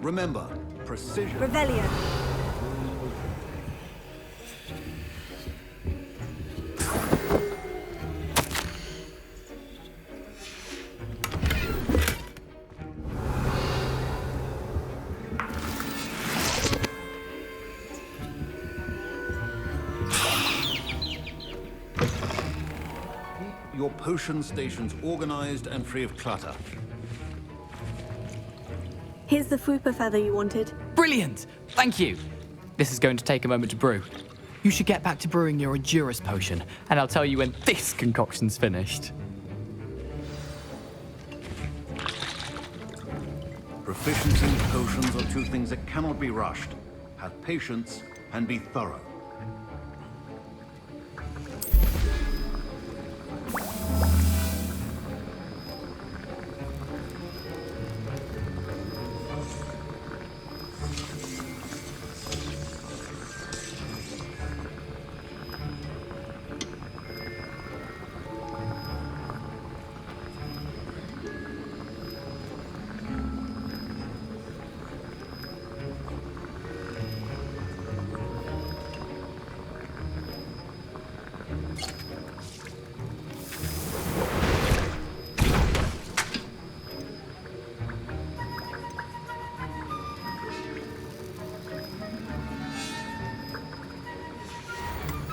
Remember, precision. Revelio. Your potion stations organized and free of clutter. Here's the Fupa feather you wanted. Brilliant! Thank you! This is going to take a moment to brew. You should get back to brewing your Endurus potion, and I'll tell you when this concoction's finished. Proficiency in potions are two things that cannot be rushed. Have patience and be thorough.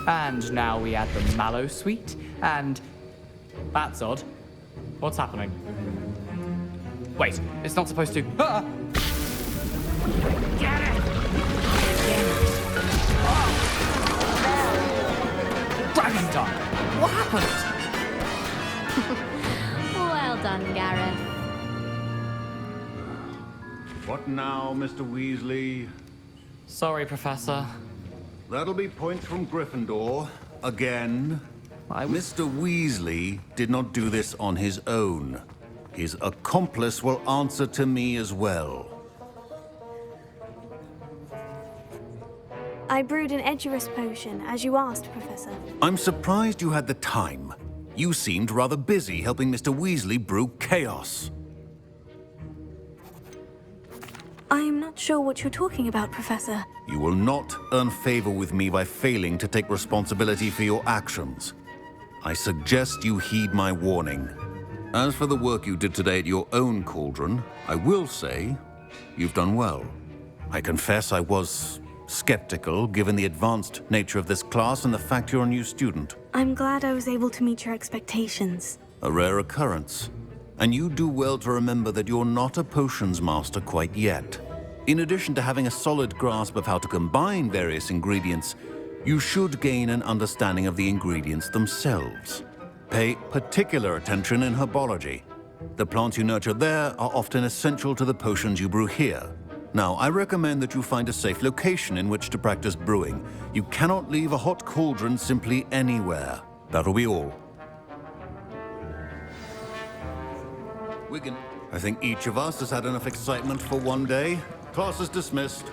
And now we add the mallow sweet, and... That's odd. What's happening? Wait, it's not supposed to... Ah! Get it! Dragon Dunk! What happened? Well done, Gareth. What now, Mr. Weasley? Sorry, Professor. That'll be points from Gryffindor. Again. Mr. Weasley did not do this on his own. His accomplice will answer to me as well. I brewed an Edurus potion, as you asked, Professor. I'm surprised you had the time. You seemed rather busy helping Mr. Weasley brew chaos. I'm not sure what you're talking about, Professor. You will not earn favor with me by failing to take responsibility for your actions. I suggest you heed my warning. As for the work you did today at your own cauldron, I will say you've done well. I confess I was skeptical, given the advanced nature of this class and the fact you're a new student. I'm glad I was able to meet your expectations. A rare occurrence. And you do well to remember that you're not a potions master quite yet. In addition to having a solid grasp of how to combine various ingredients, you should gain an understanding of the ingredients themselves. Pay particular attention in herbology. The plants you nurture there are often essential to the potions you brew here. Now, I recommend that you find a safe location in which to practice brewing. You cannot leave a hot cauldron simply anywhere. That'll be all. Wigan, I think each of us has had enough excitement for one day. Class is dismissed.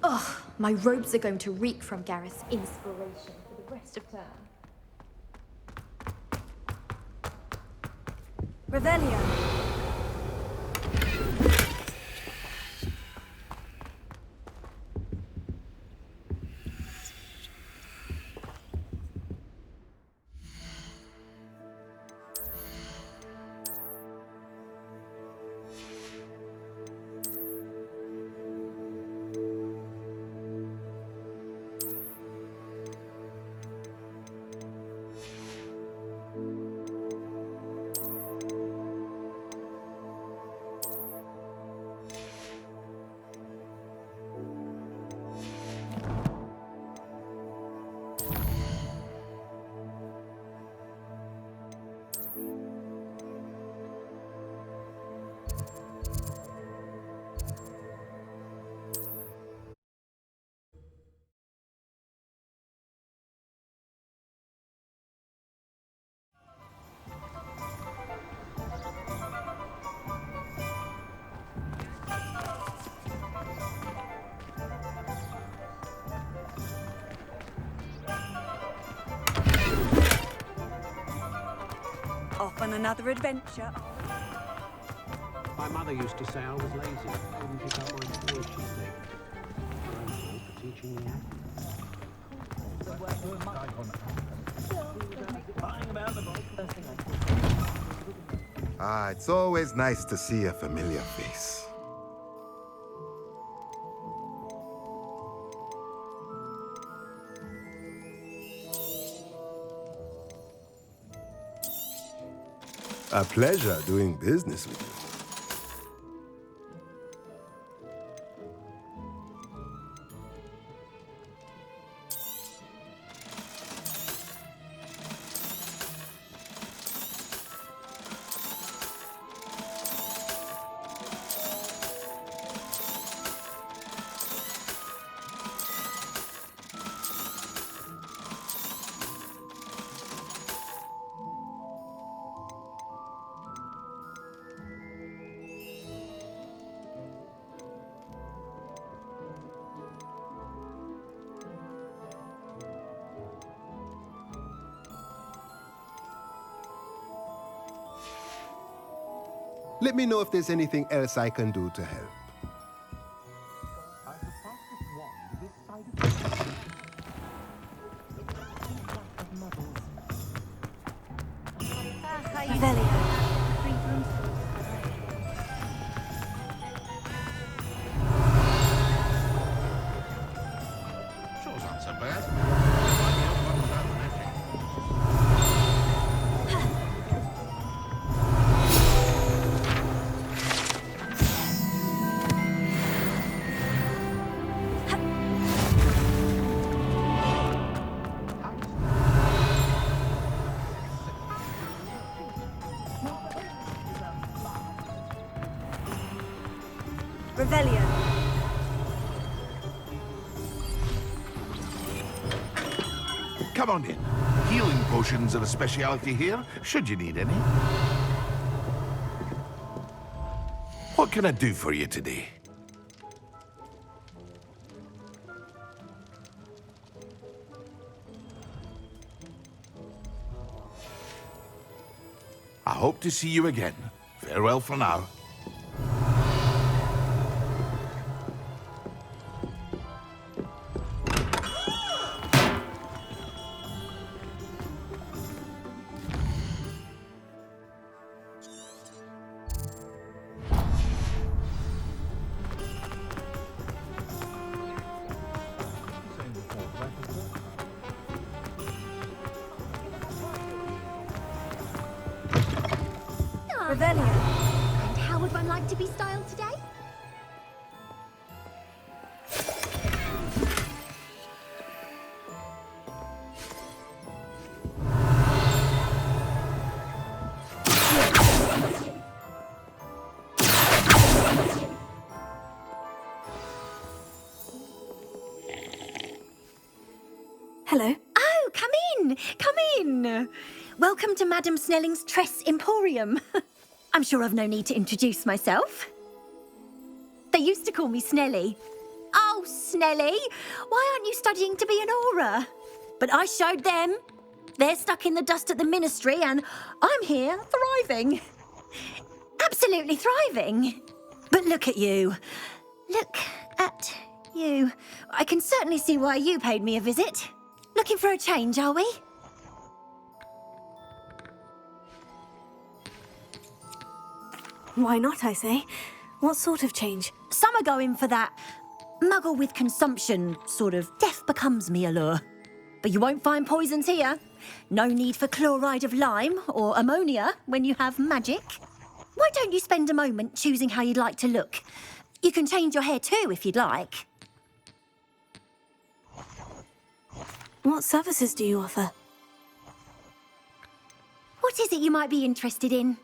Ugh, my robes are going to reek from Gareth's inspiration for the rest of term. Revelio. on another adventure. My mother used to say I was lazy. Couldn't pick up my skills, she said. Grateful for teaching me It's always nice to see a familiar face. A pleasure doing business with you. Let me know if there's anything else I can do to help. Sure's not so bad. Revelio. Come on in. Healing potions are a speciality here, should you need any. What can I do for you today? I hope to see you again. Farewell for now. Revelio. And how would one like to be styled today? Hello. Oh, come in! Come in! Welcome to Madame Snelling's Tress Emporium. I'm sure I've no need to introduce myself. They used to call me Snelly. Oh, Snelly, why aren't you studying to be an aura? But I showed them. They're stuck in the dust at the ministry and I'm here thriving. Absolutely thriving. But look at you. Look at you. I can certainly see why you paid me a visit. Looking for a change, are we? Why not, I say? What sort of change? Some are going for that muggle with consumption, sort of death becomes me allure. But you won't find poisons here. No need for chloride of lime or ammonia when you have magic. Why don't you spend a moment choosing how you'd like to look? You can change your hair too if you'd like. What services do you offer? What is it you might be interested in?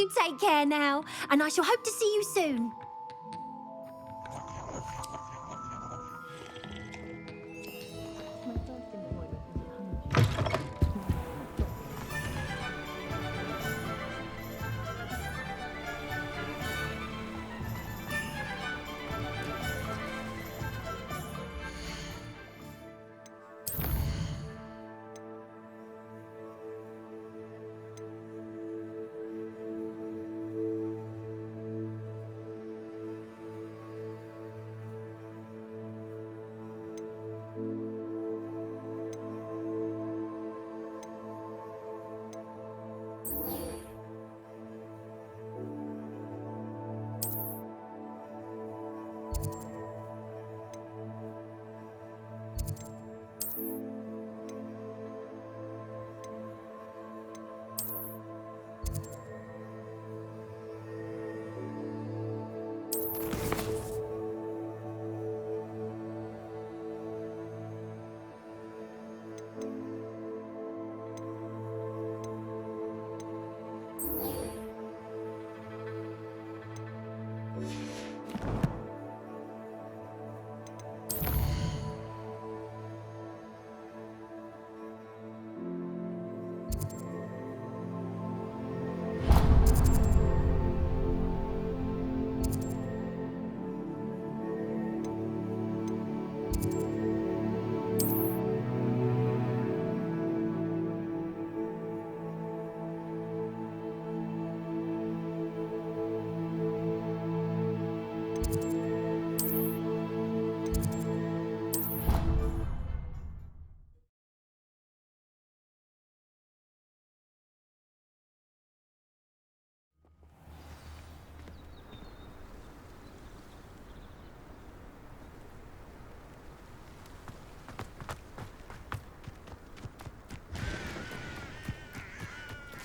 You take care now, and I shall hope to see you soon.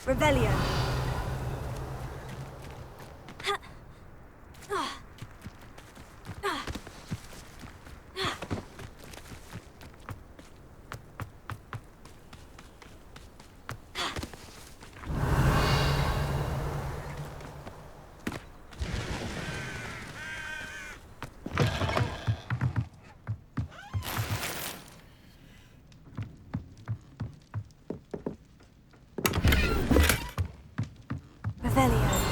Revelio. Revelio.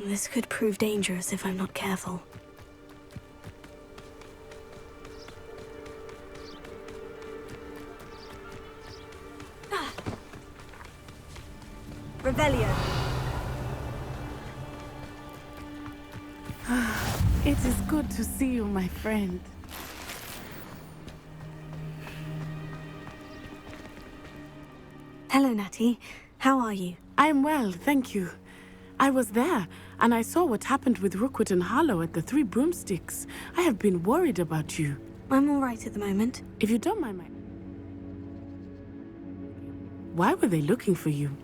This could prove dangerous if I'm not careful. Revelio. It is good to see you, my friend. Hello, Natty. How are you? I'm well, thank you. I was there, and I saw what happened with Rookwood and Harlow at the Three Broomsticks. I have been worried about you. I'm all right at the moment. If you don't mind my... Why were they looking for you?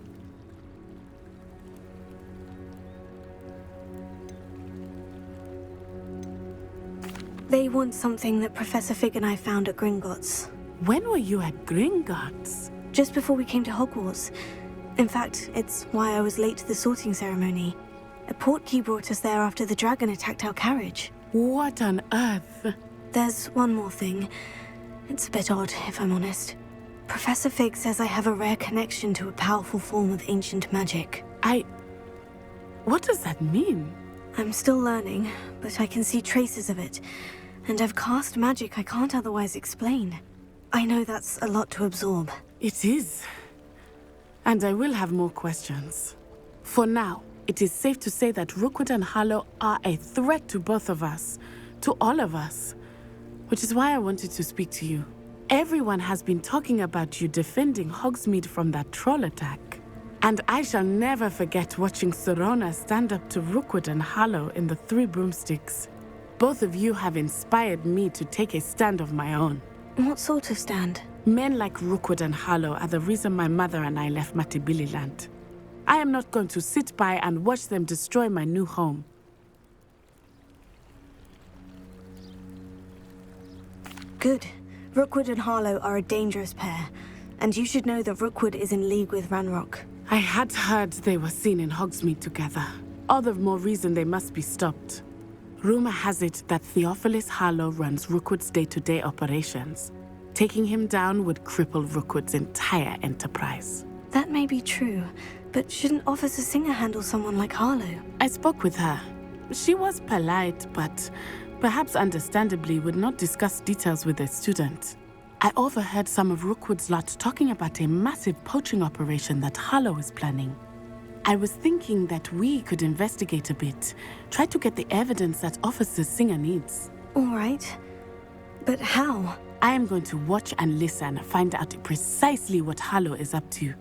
They want something that Professor Fig and I found at Gringotts. When were you at Gringotts? Just before we came to Hogwarts. In fact, it's why I was late to the sorting ceremony. A portkey brought us there after the dragon attacked our carriage. What on earth? There's one more thing. It's a bit odd, if I'm honest. Professor Fig says I have a rare connection to a powerful form of ancient magic. What does that mean? I'm still learning, but I can see traces of it. And I've cast magic I can't otherwise explain. I know that's a lot to absorb. It is. And I will have more questions. For now, it is safe to say that Rookwood and Harlow are a threat to both of us. To all of us. Which is why I wanted to speak to you. Everyone has been talking about you defending Hogsmeade from that troll attack. And I shall never forget watching Serona stand up to Rookwood and Harlow in the Three Broomsticks. Both of you have inspired me to take a stand of my own. What sort of stand? Men like Rookwood and Harlow are the reason my mother and I left Matibili-land. I am not going to sit by and watch them destroy my new home. Good. Rookwood and Harlow are a dangerous pair. And you should know that Rookwood is in league with Ranrock. I had heard they were seen in Hogsmeade together. All the more reason they must be stopped. Rumor has it that Theophilus Harlow runs Rookwood's day-to-day operations. Taking him down would cripple Rookwood's entire enterprise. That may be true, but shouldn't Officer Singer handle someone like Harlow? I spoke with her. She was polite, but perhaps understandably would not discuss details with a student. I overheard some of Rookwood's lot talking about a massive poaching operation that Harlow is planning. I was thinking that we could investigate a bit, try to get the evidence that Officer Singer needs. All right. But how? I am going to watch and listen, find out precisely what Harlow is up to.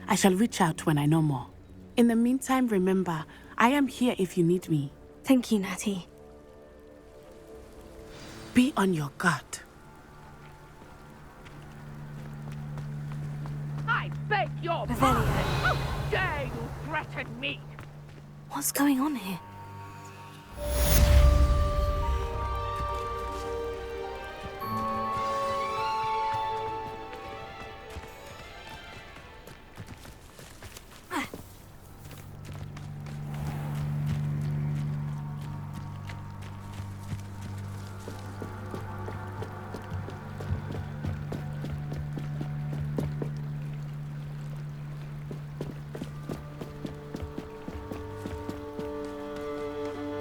I shall reach out when I know more. In the meantime, remember, I am here if you need me. Thank you, Natty. Be on your guard. I beg your Revelio. pardon! How dare you threaten me? What's going on here?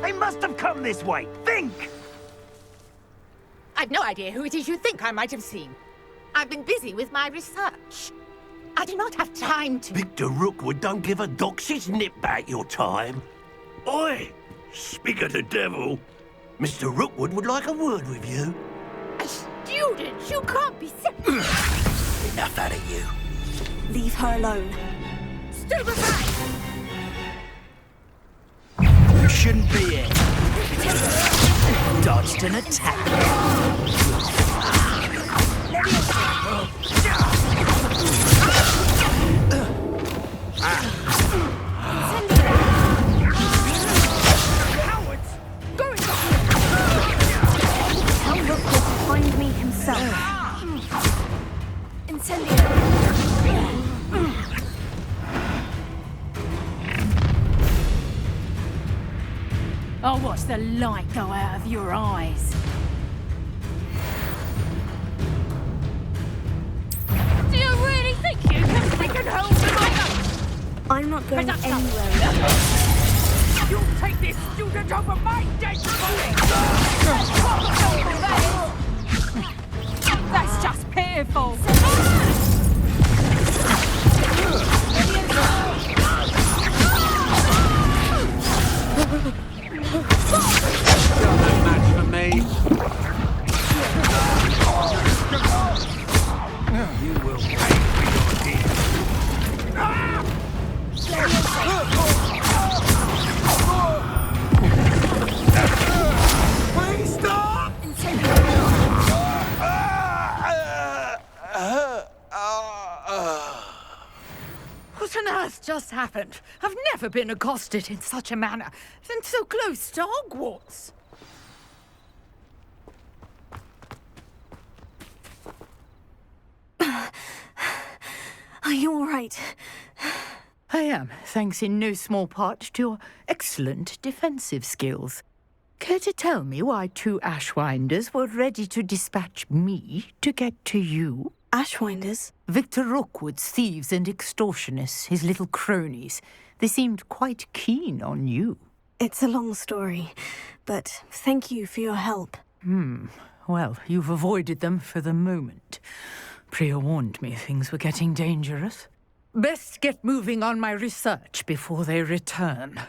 They must have come this way. Think! I've no idea who it is you think I might have seen. I've been busy with my research. I do not have time to... Victor Rookwood don't give a doxy's nip back your time. Oi! Speak of the devil. Mr. Rookwood would like a word with you. A student? You can't be... Enough out of you. Leave her alone. Stupefy! You shouldn't be here. Dodged an attack. Cowards! Go Tell Rookwood to find me himself. Incendio. I'll watch the light go out of your eyes. Do you really think you can stick and hold the light? I'm not going That's anywhere. You'll take this student over my dead body! That's just pitiful! Still no match for me. You will pay for your Please stop! What on earth just happened? I've never been accosted in such a manner, and so close to Hogwarts. Are you all right? I am, thanks in no small part to your excellent defensive skills. Care to tell me why 2 Ashwinders were ready to dispatch me to get to you? Ashwinders? Victor Rookwood's thieves and extortionists, his little cronies. They seemed quite keen on you. It's a long story, but thank you for your help. Well, you've avoided them for the moment. Priya warned me things were getting dangerous. Best get moving on my research before they return.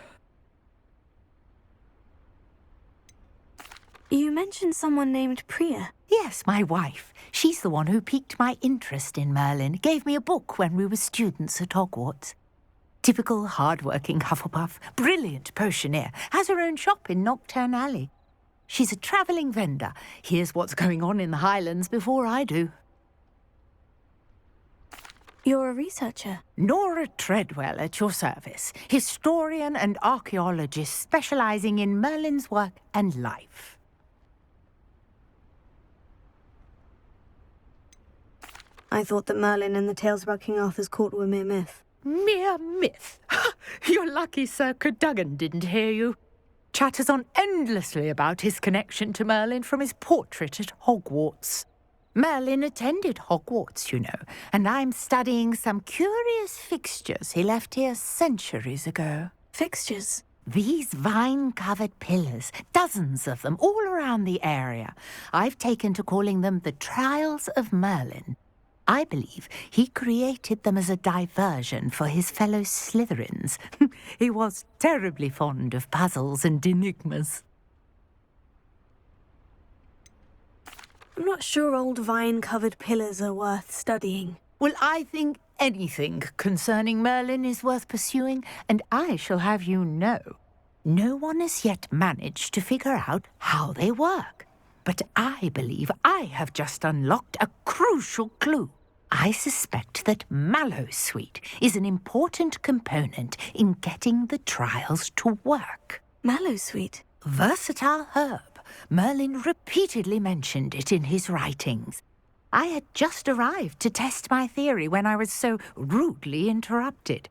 You mentioned someone named Priya. Yes, my wife. She's the one who piqued my interest in Merlin. Gave me a book when we were students at Hogwarts. Typical hard-working Hufflepuff, brilliant potioneer, has her own shop in Nocturne Alley. She's a travelling vendor. Hears what's going on in the Highlands before I do. You're a researcher? Nora Treadwell at your service. Historian and archaeologist specialising in Merlin's work and life. I thought that Merlin and the tales about King Arthur's court were mere myth. Mere myth? You're lucky Sir Cadogan didn't hear you. Chatters on endlessly about his connection to Merlin from his portrait at Hogwarts. Merlin attended Hogwarts, you know, and I'm studying some curious fixtures he left here centuries ago. Fixtures? These vine-covered pillars, dozens of them, all around the area. I've taken to calling them the Trials of Merlin. I believe he created them as a diversion for his fellow Slytherins. He was terribly fond of puzzles and enigmas. I'm not sure old vine-covered pillars are worth studying. Well, I think anything concerning Merlin is worth pursuing, and I shall have you know, no one has yet managed to figure out how they work. But I believe I have just unlocked a crucial clue. I suspect that Mallowsweet is an important component in getting the trials to work. Mallowsweet? Versatile herb. Merlin repeatedly mentioned it in his writings. I had just arrived to test my theory when I was so rudely interrupted.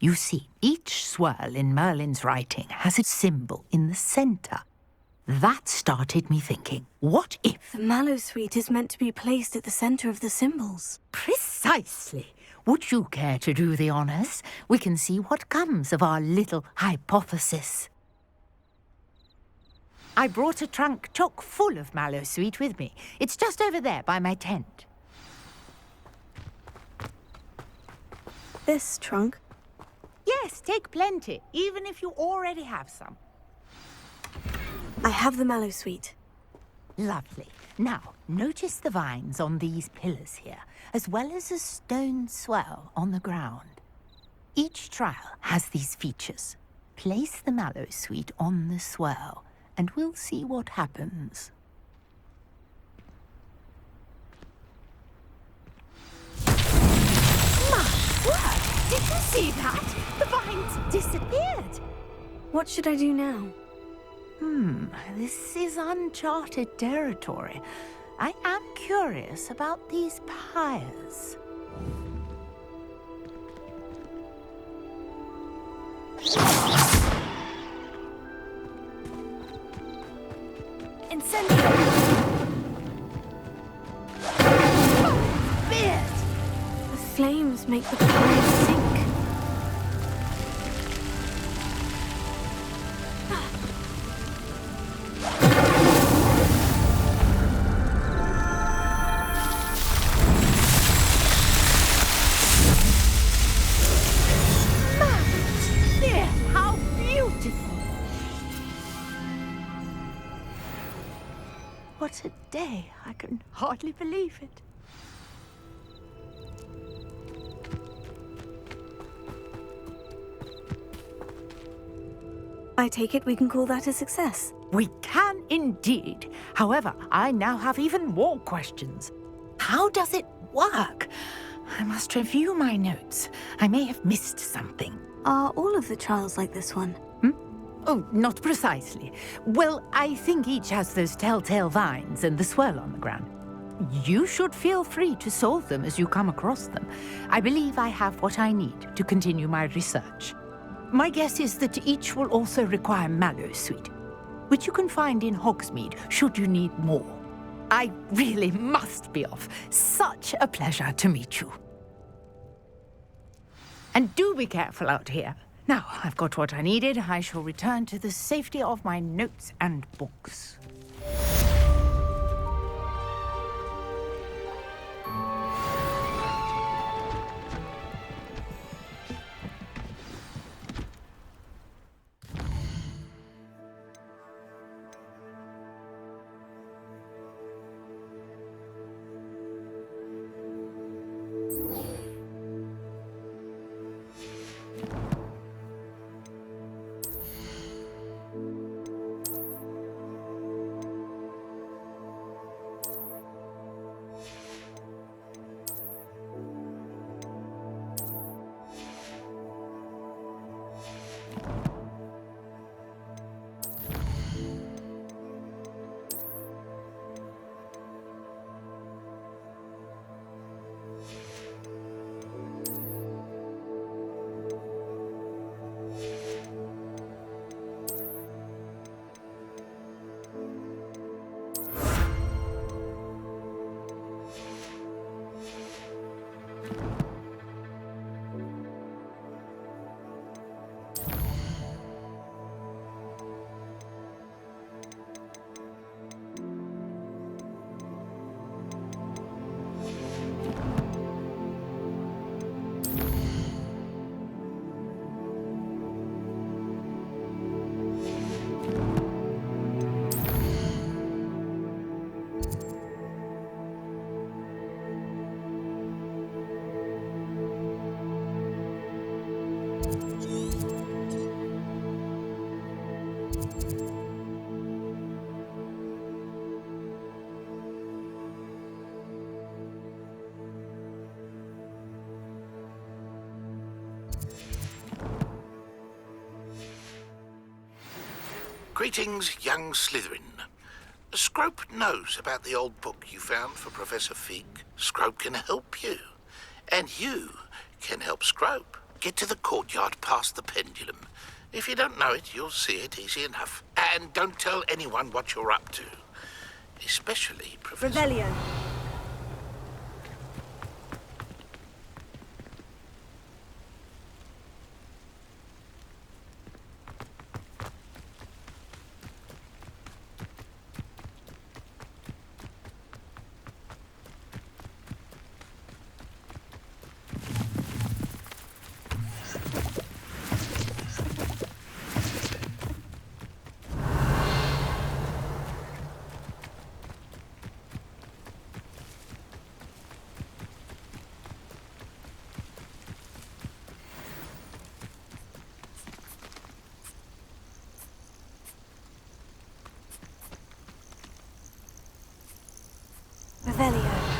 You see, each swirl in Merlin's writing has a symbol in the centre. That started me thinking, what if... The Mallowsweet is meant to be placed at the centre of the symbols. Precisely. Would you care to do the honours? We can see what comes of our little hypothesis. I brought a trunk chock full of Mallowsweet with me. It's just over there by my tent. This trunk? Yes, take plenty, even if you already have some. I have the Mallowsweet. Lovely. Now, notice the vines on these pillars here, as well as a stone swell on the ground. Each trial has these features. Place the Mallowsweet on the swell, and we'll see what happens. My word! Did you see that? The vines disappeared! What should I do now? This is uncharted territory. I am curious about these pyres. Incendio! Oh, beard! The flames make the pyre sink. What a day. I can hardly believe it. I take it we can call that a success. We can indeed. However, I now have even more questions. How does it work? I must review my notes. I may have missed something. Are all of the trials like this one? Oh, not precisely. Well, I think each has those telltale vines and the swirl on the ground. You should feel free to solve them as you come across them. I believe I have what I need to continue my research. My guess is that each will also require Mallowsweet. which you can find in Hogsmeade should you need more. I really must be off. Such a pleasure to meet you. And do be careful out here. Now, I've got what I needed. I shall return to the safety of my notes and books. Greetings, young Slytherin. Scrope knows about the old book you found for Professor Fig. Scrope can help you. And you can help Scrope. Get to the courtyard past the pendulum. If you don't know it, you'll see it easy enough. And don't tell anyone what you're up to. Especially Professor... Revelio. Revelio.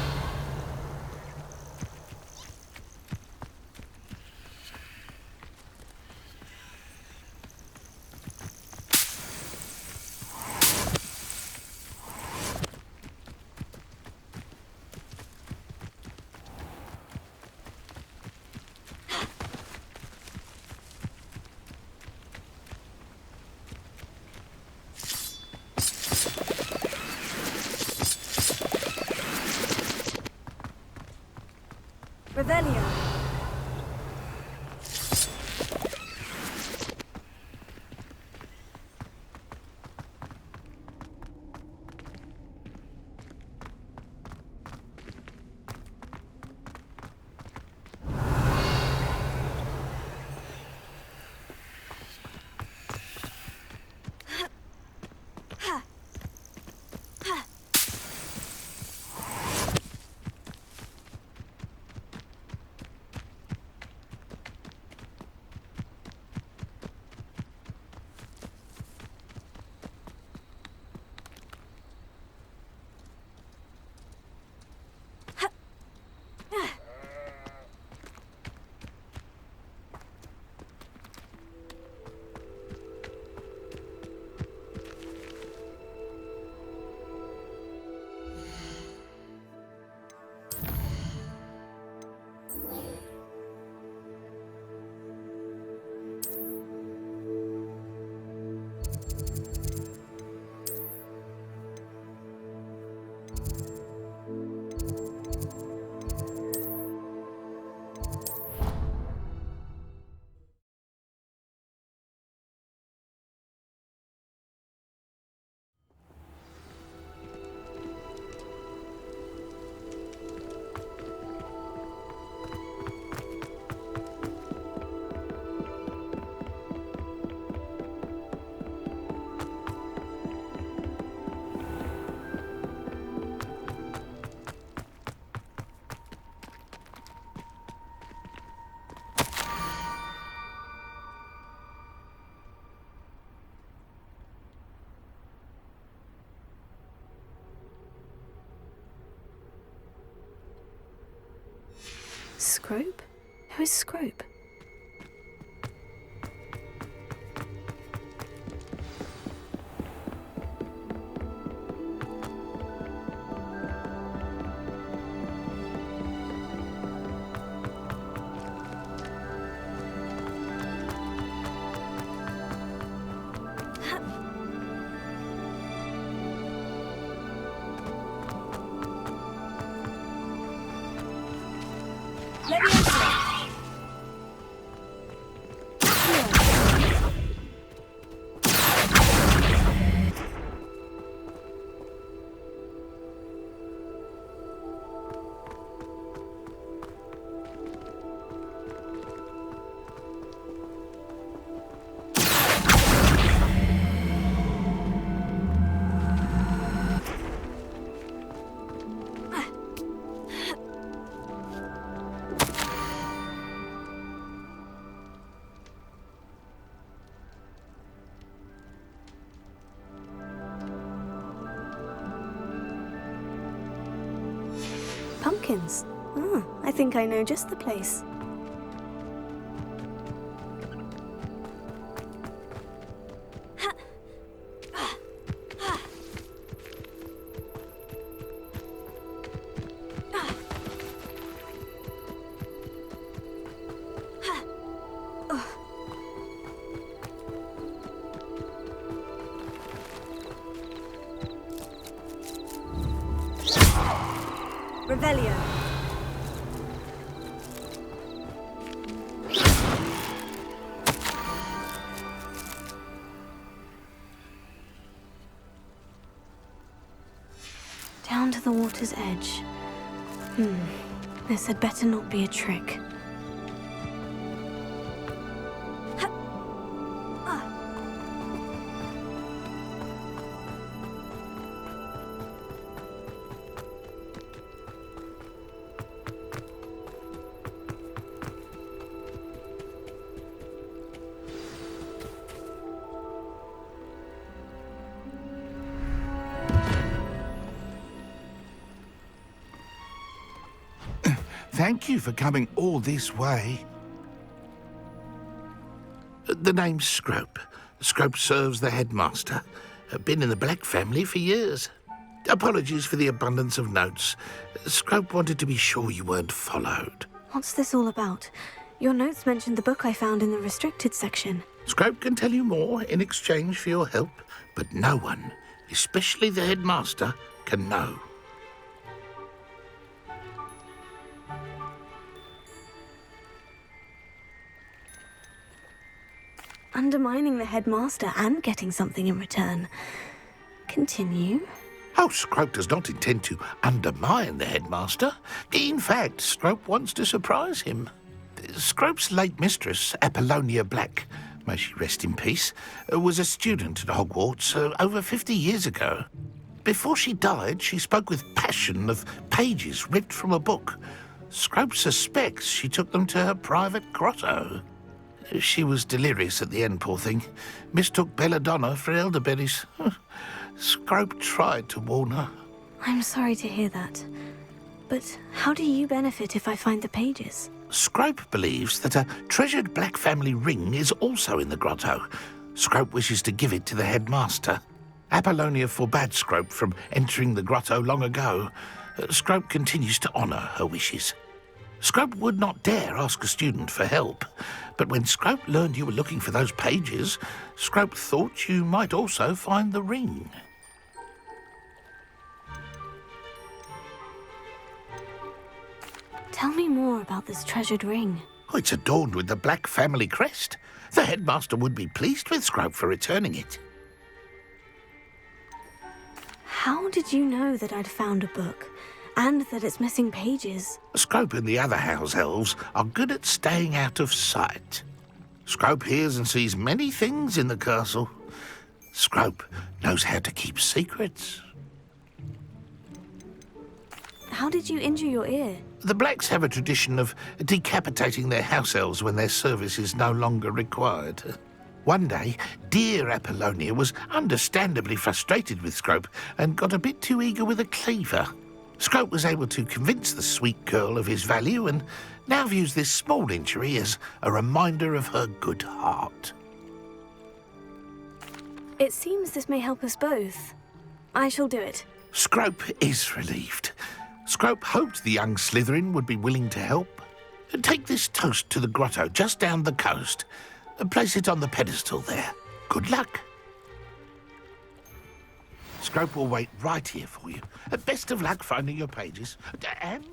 Revelio. Scrope? Who is Scrope? Let me answer. Pumpkins. Oh, I think I know just the place. Revelio. Down to the water's edge. This had better not be a trick. Thank you for coming all this way. The name's Scrope. Scrope serves the headmaster. Been in the Black family for years. Apologies for the abundance of notes. Scrope wanted to be sure you weren't followed. What's this all about? Your notes mentioned the book I found in the restricted section. Scrope can tell you more in exchange for your help, but no one, especially the headmaster, can know. Undermining the headmaster and getting something in return. Continue. Oh, Scrope does not intend to undermine the headmaster. In fact, Scrope wants to surprise him. Scrope's late mistress, Apollonia Black, may she rest in peace, was a student at Hogwarts over 50 years ago. Before she died, she spoke with passion of pages ripped from a book. Scrope suspects she took them to her private grotto. She was delirious at the end, poor thing. Mistook belladonna for elderberries. Scrope tried to warn her. I'm sorry to hear that. But how do you benefit if I find the pages? Scrope believes that a treasured Black family ring is also in the grotto. Scrope wishes to give it to the headmaster. Apollonia forbade Scrope from entering the grotto long ago. Scrope continues to honour her wishes. Scrope would not dare ask a student for help, but when Scrope learned you were looking for those pages, Scrope thought you might also find the ring. Tell me more about this treasured ring. Oh, it's adorned with the Black family crest. The headmaster would be pleased with Scrope for returning it. How did you know that I'd found a book? And that it's missing pages? Scrope and the other house elves are good at staying out of sight. Scrope hears and sees many things in the castle. Scrope knows how to keep secrets. How did you injure your ear? The Blacks have a tradition of decapitating their house elves when their service is no longer required. One day, dear Apollonia was understandably frustrated with Scrope and got a bit too eager with a cleaver. Scrope was able to convince the sweet girl of his value, and now views this small injury as a reminder of her good heart. It seems this may help us both. I shall do it. Scrope is relieved. Scrope hoped the young Slytherin would be willing to help. Take this toast to the grotto just down the coast and place it on the pedestal there. Good luck. Scrope will wait right here for you. Best of luck finding your pages. And...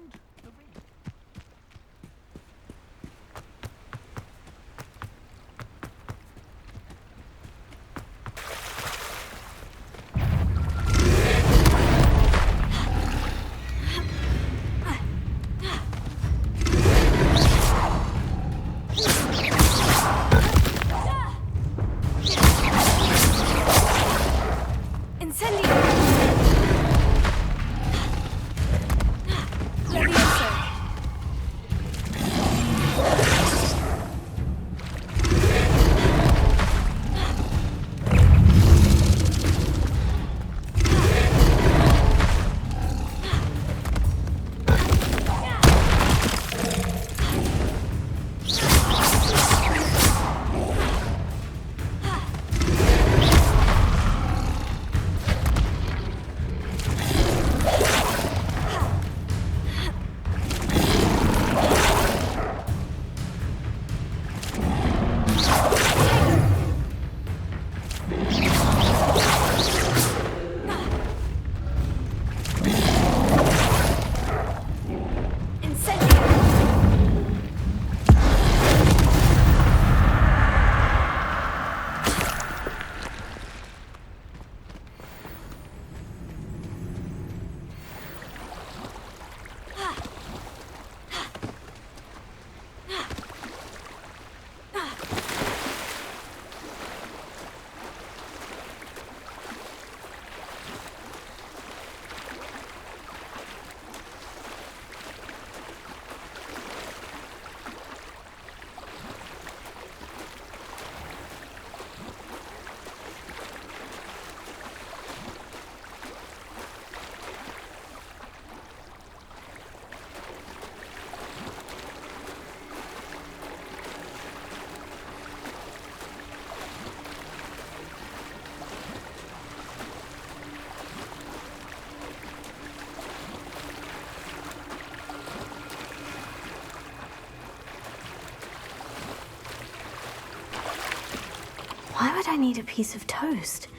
Why would I need a piece of toast?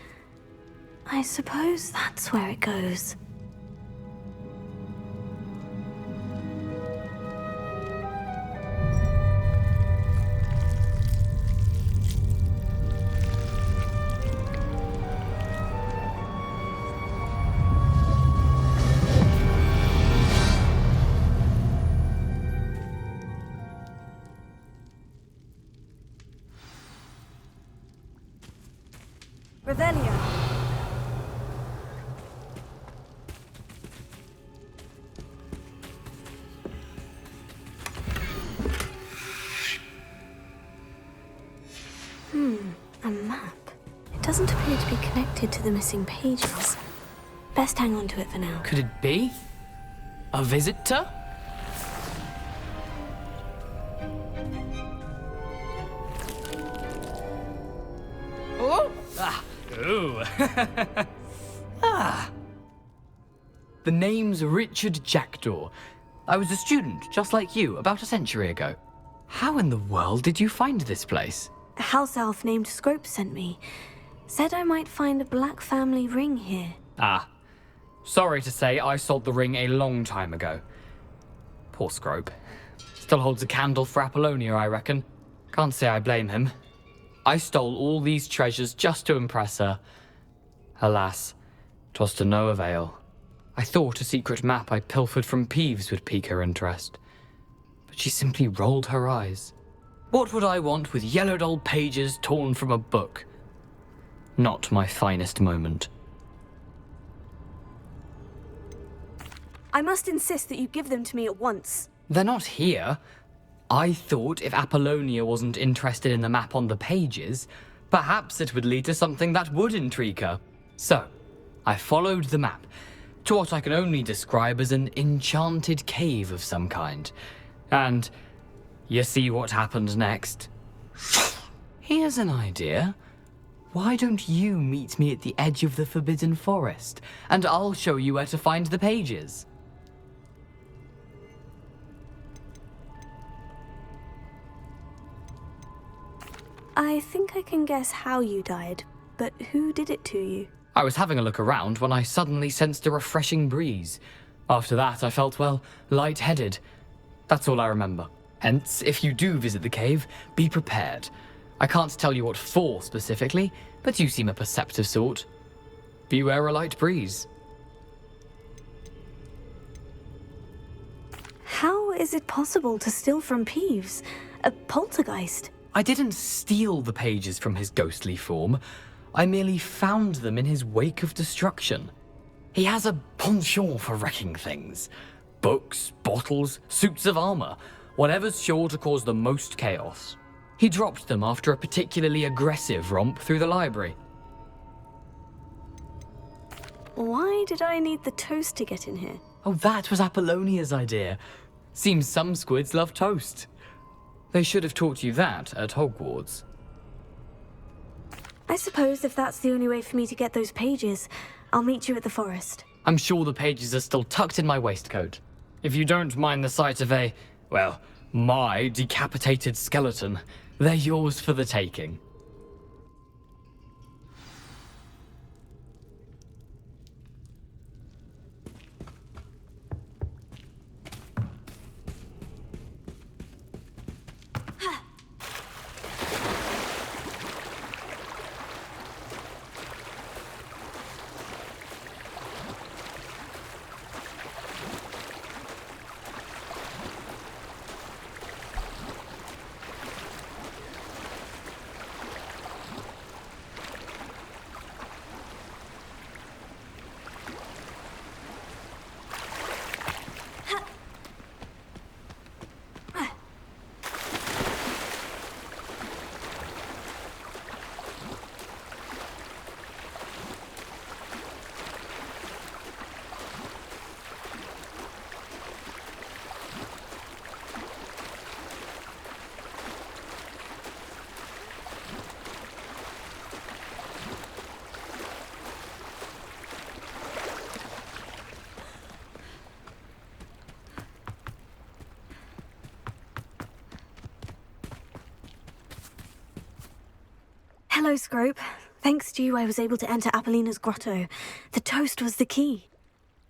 I suppose that's where it goes. Revelio. A map. It doesn't appear to be connected to the missing pages. Best hang on to it for now. Could it be? A visitor? Oh! Ah! Ooh! Ah! The name's Richard Jackdaw. I was a student, just like you, about a century ago. How in the world did you find this place? A house elf named Scrope sent me. Said I might find a black family ring here. Ah. Sorry to say, I sold the ring a long time ago. Poor Scrope. Still holds a candle for Apollonia, I reckon. Can't say I blame him. I stole all these treasures just to impress her. Alas, 'twas to no avail. I thought a secret map I pilfered from Peeves would pique her interest. But she simply rolled her eyes. What would I want with yellowed old pages torn from a book? Not my finest moment. I must insist that you give them to me at once. They're not here. I thought if Apollonia wasn't interested in the map on the pages, perhaps it would lead to something that would intrigue her. So, I followed the map to what I can only describe as an enchanted cave of some kind. And You see what happened next? Here's an idea. Why don't you meet me at the edge of the Forbidden Forest, and I'll show you where to find the pages? I think I can guess how you died, but who did it to you? I was having a look around when I suddenly sensed a refreshing breeze. After that, I felt, well, lightheaded. That's all I remember. Hence, if you do visit the cave, be prepared. I can't tell you what for specifically, but you seem a perceptive sort. Beware a light breeze. How is it possible to steal from Peeves? A poltergeist? I didn't steal the pages from his ghostly form. I merely found them in his wake of destruction. He has a penchant for wrecking things. Books, bottles, suits of armor, whatever's sure to cause the most chaos. He dropped them after a particularly aggressive romp through the library. Why did I need the toast to get in here? Oh, that was Apollonia's idea. Seems some squids love toast. They should have taught you that at Hogwarts. I suppose if that's the only way for me to get those pages, I'll meet you at the forest. I'm sure the pages are still tucked in my waistcoat. If you don't mind the sight of a, well, my decapitated skeleton, they're yours for the taking. Hello, Scrope. Thanks to you, I was able to enter Apollina's grotto. The toast was the key.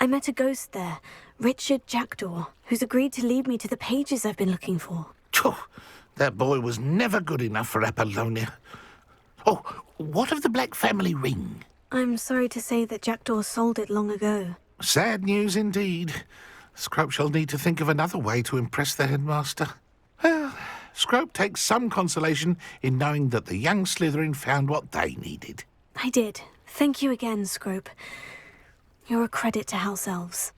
I met a ghost there, Richard Jackdaw, who's agreed to lead me to the pages I've been looking for. Phew, that boy was never good enough for Apollonia. Oh, what of the Black family ring? I'm sorry to say that Jackdaw sold it long ago. Sad news indeed. Scrope shall need to think of another way to impress the headmaster. Well, Scrope takes some consolation in knowing that the young Slytherin found what they needed. I did. Thank you again, Scrope. You're a credit to House Elves.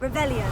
Revelio.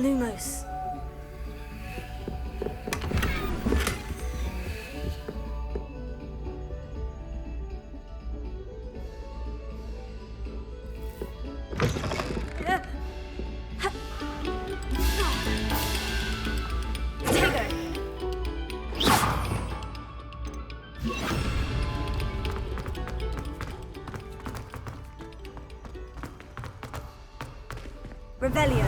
Lumos. Revelio.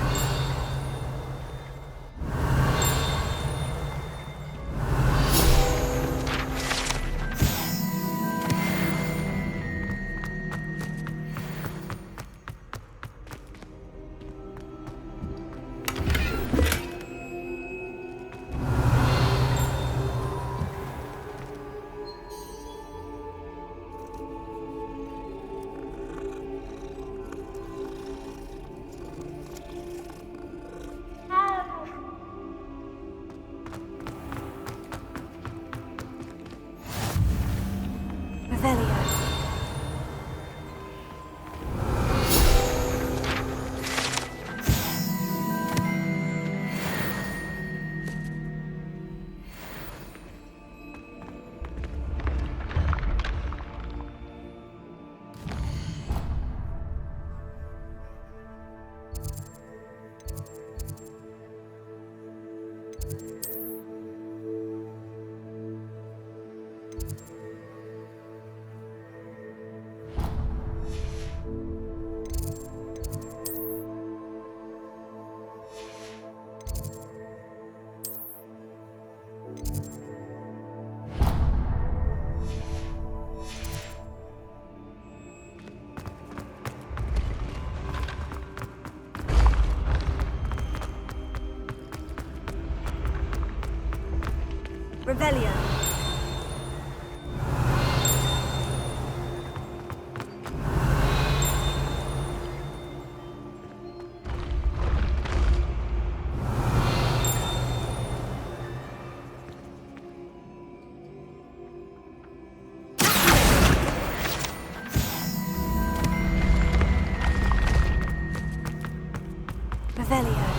Revelio. Revelio.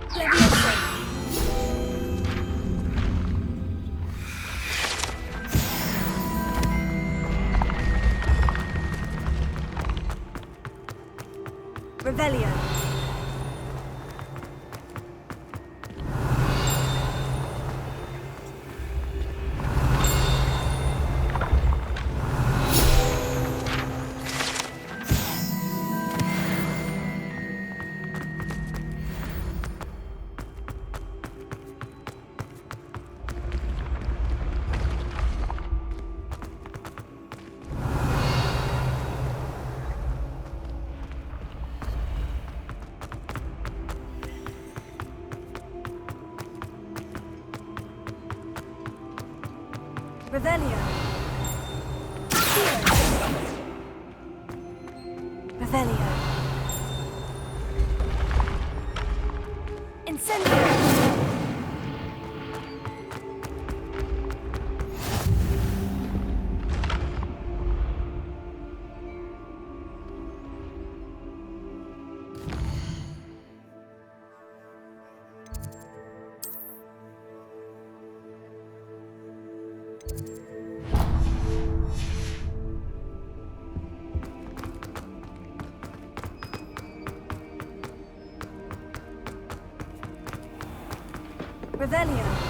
Revelio. Revelio. Revelio. Revelio. Incendio. Revelio.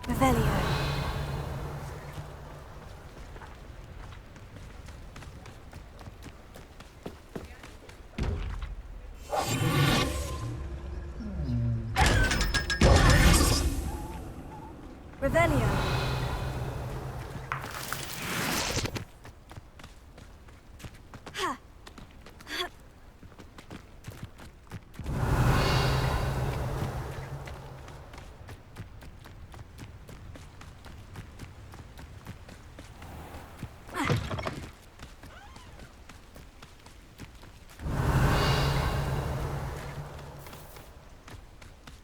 Revelio. Revelio.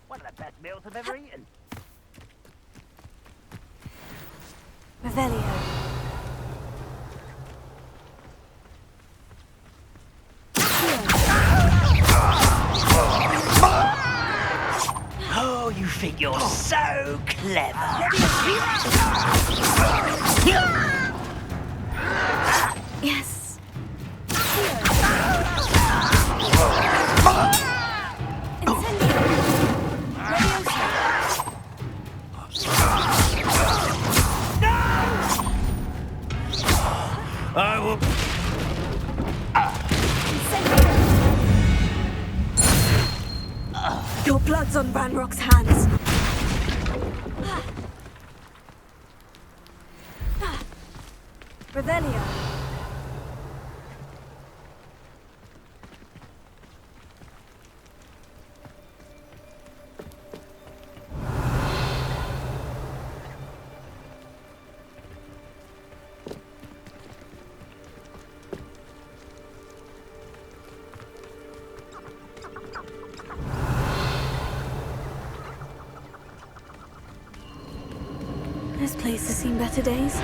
One of the best meals I've ever eaten. Revelio. Oh, you think you're so clever. Yes. I will... Your blood's on Ranrock's hands. Revelio. This place has seen better days.